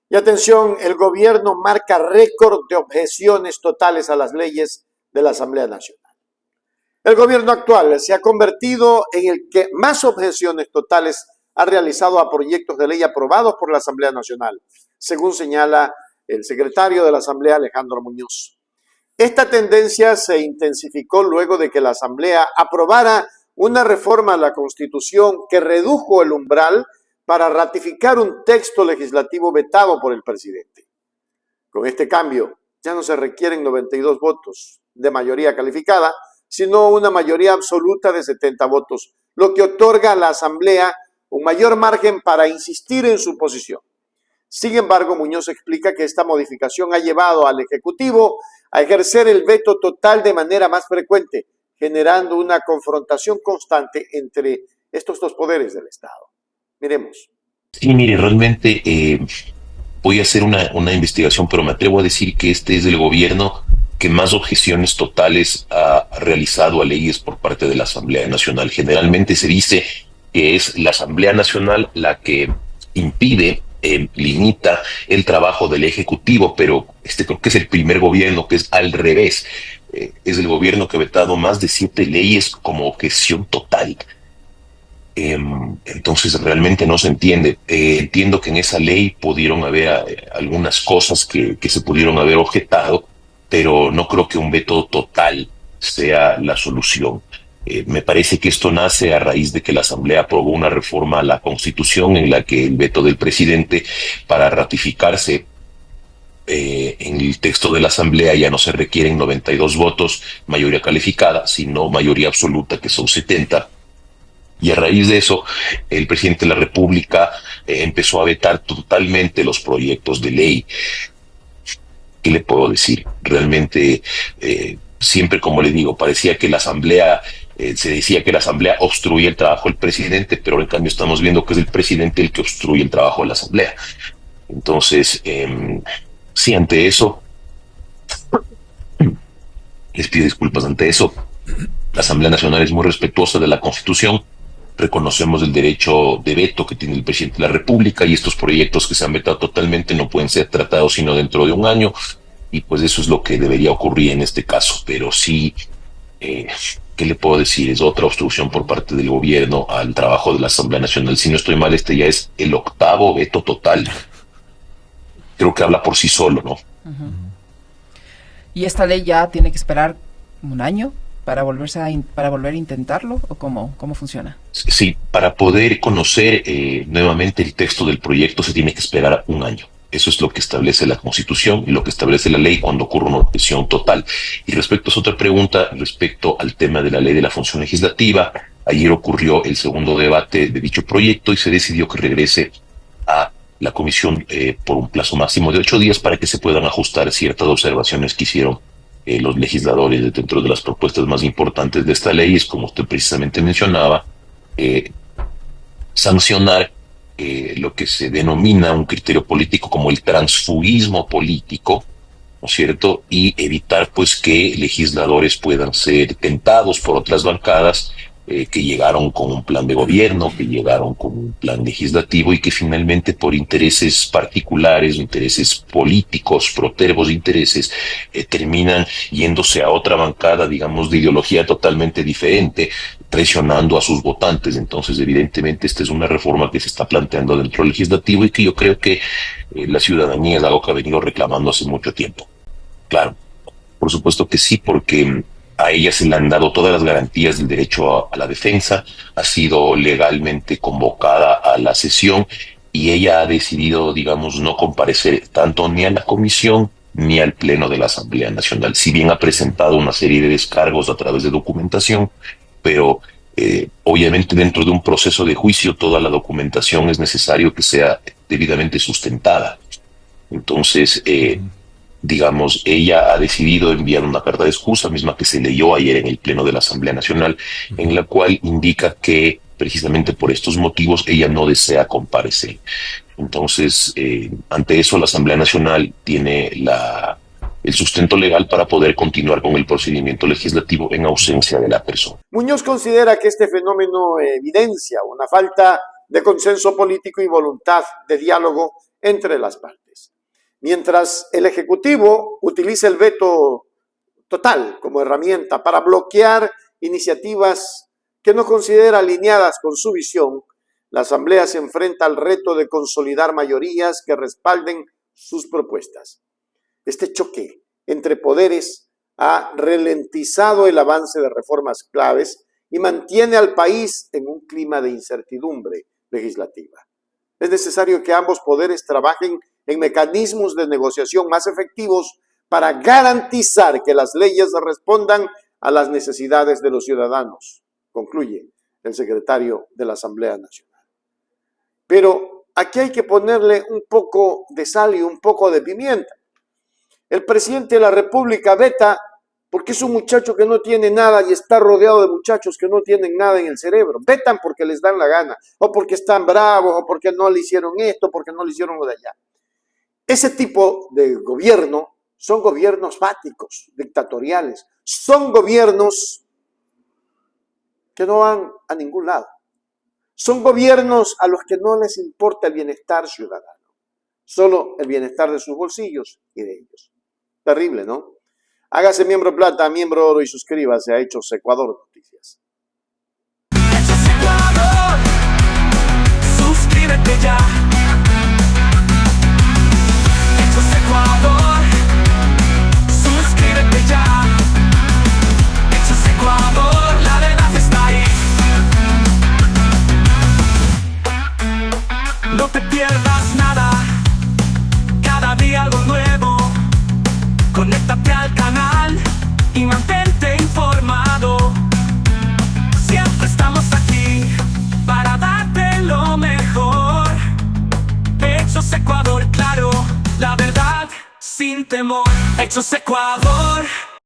Y atención, el gobierno marca récord de objeciones totales a las leyes de la Asamblea Nacional. El gobierno actual se ha convertido en el que más objeciones totales ha realizado a proyectos de ley aprobados por la Asamblea Nacional, según señala el secretario de la Asamblea, Alejandro Muñoz. Esta tendencia se intensificó luego de que la Asamblea aprobara una reforma a la Constitución que redujo el umbral para ratificar un texto legislativo vetado por el presidente. Con este cambio, ya no se requieren 92 votos de mayoría calificada, sino una mayoría absoluta de 70 votos, lo que otorga a la Asamblea un mayor margen para insistir en su posición. Sin embargo, Muñoz explica que esta modificación ha llevado al Ejecutivo a ejercer el veto total de manera más frecuente, generando una confrontación constante entre estos dos poderes del Estado. Miremos. Sí, mire, realmente voy a hacer una investigación, pero me atrevo a decir que este es el gobierno que más objeciones totales ha realizado a leyes por parte de la Asamblea Nacional. Generalmente se dice que es la Asamblea Nacional la que impide, limita el trabajo del Ejecutivo, pero este creo que es el primer gobierno que es al revés. Es el gobierno que ha vetado más de 7 leyes como objeción total. Entonces realmente no se entiende. Entiendo que en esa ley pudieron haber algunas cosas que se pudieron haber objetado, pero no creo que un veto total sea la solución. Me parece que esto nace a raíz de que la Asamblea aprobó una reforma a la Constitución en la que el veto del presidente para ratificarse en el texto de la Asamblea ya no se requieren 92 votos, mayoría calificada, sino mayoría absoluta, que son 70. Y a raíz de eso, el presidente de la República empezó a vetar totalmente los proyectos de ley. ¿Qué le puedo decir? Realmente, siempre, como le digo, parecía que la Asamblea, se decía que la Asamblea obstruía el trabajo del presidente, pero en cambio estamos viendo que es el presidente el que obstruye el trabajo de la Asamblea. Entonces, sí, ante eso, les pido disculpas ante eso. La Asamblea Nacional es muy respetuosa de la Constitución. Reconocemos el derecho de veto que tiene el presidente de la República y estos proyectos que se han vetado totalmente no pueden ser tratados sino dentro de un año, y pues eso es lo que debería ocurrir en este caso. Pero sí, ¿qué le puedo decir? Es otra obstrucción por parte del gobierno al trabajo de la Asamblea Nacional. Si no estoy mal, este ya es el 8º veto total. Creo que habla por sí solo, ¿no? Uh-huh. ¿Y esta ley ya tiene que esperar un año para volver a intentarlo, o cómo funciona? Sí, para poder conocer nuevamente el texto del proyecto se tiene que esperar un año. Eso es lo que establece la Constitución y lo que establece la ley cuando ocurre una objeción total. Y respecto a su otra pregunta, respecto al tema de la ley de la función legislativa, ayer ocurrió el segundo debate de dicho proyecto y se decidió que regrese a la comisión por un plazo máximo de 8 días para que se puedan ajustar ciertas observaciones que hicieron los legisladores dentro de las propuestas más importantes de esta ley. Es, como usted precisamente mencionaba, sancionar lo que se denomina un criterio político como el transfugismo político, ¿no es cierto? Y evitar pues que legisladores puedan ser tentados por otras bancadas que llegaron con un plan de gobierno, que llegaron con un plan legislativo y que finalmente por intereses particulares, intereses políticos, protervos intereses, terminan yéndose a otra bancada, digamos, de ideología totalmente diferente, traicionando a sus votantes. Entonces, evidentemente, esta es una reforma que se está planteando dentro del legislativo y que yo creo que la ciudadanía es algo que ha venido reclamando hace mucho tiempo. Claro, por supuesto que sí, porque a ella se le han dado todas las garantías del derecho a la defensa, ha sido legalmente convocada a la sesión y ella ha decidido, digamos, no comparecer tanto ni a la comisión ni al pleno de la Asamblea Nacional. Si bien ha presentado una serie de descargos a través de documentación, pero obviamente dentro de un proceso de juicio toda la documentación es necesario que sea debidamente sustentada. Entonces, digamos, ella ha decidido enviar una carta de excusa, misma que se leyó ayer en el Pleno de la Asamblea Nacional, en la cual indica que precisamente por estos motivos ella no desea comparecer. Entonces, ante eso, la Asamblea Nacional tiene el sustento legal para poder continuar con el procedimiento legislativo en ausencia de la persona. Muñoz considera que este fenómeno evidencia una falta de consenso político y voluntad de diálogo entre las partes. Mientras el Ejecutivo utiliza el veto total como herramienta para bloquear iniciativas que no considera alineadas con su visión, la Asamblea se enfrenta al reto de consolidar mayorías que respalden sus propuestas. Este choque entre poderes ha ralentizado el avance de reformas claves y mantiene al país en un clima de incertidumbre legislativa. Es necesario que ambos poderes trabajen en mecanismos de negociación más efectivos para garantizar que las leyes respondan a las necesidades de los ciudadanos, concluye el secretario de la Asamblea Nacional. Pero aquí hay que ponerle un poco de sal y un poco de pimienta. El presidente de la República veta porque es un muchacho que no tiene nada y está rodeado de muchachos que no tienen nada en el cerebro. Vetan porque les dan la gana, o porque están bravos, o porque no le hicieron esto, porque no le hicieron lo de allá. Ese tipo de gobierno son gobiernos fáticos, dictatoriales. Son gobiernos que no van a ningún lado. Son gobiernos a los que no les importa el bienestar ciudadano, solo el bienestar de sus bolsillos y de ellos. Terrible, ¿no? Hágase miembro plata, miembro oro y suscríbase a Hechos Ecuador Noticias. Hechos Ecuador, suscríbete ya. Hechos Ecuador, suscríbete ya. Hechos Ecuador, la verdad está ahí. No te pierdas nada, cada día algo nuevo. Conéctate al canal y mantente informado. Siempre estamos aquí para darte lo mejor. Hechos Ecuador, claro, la verdad sin temor. Hechos Ecuador.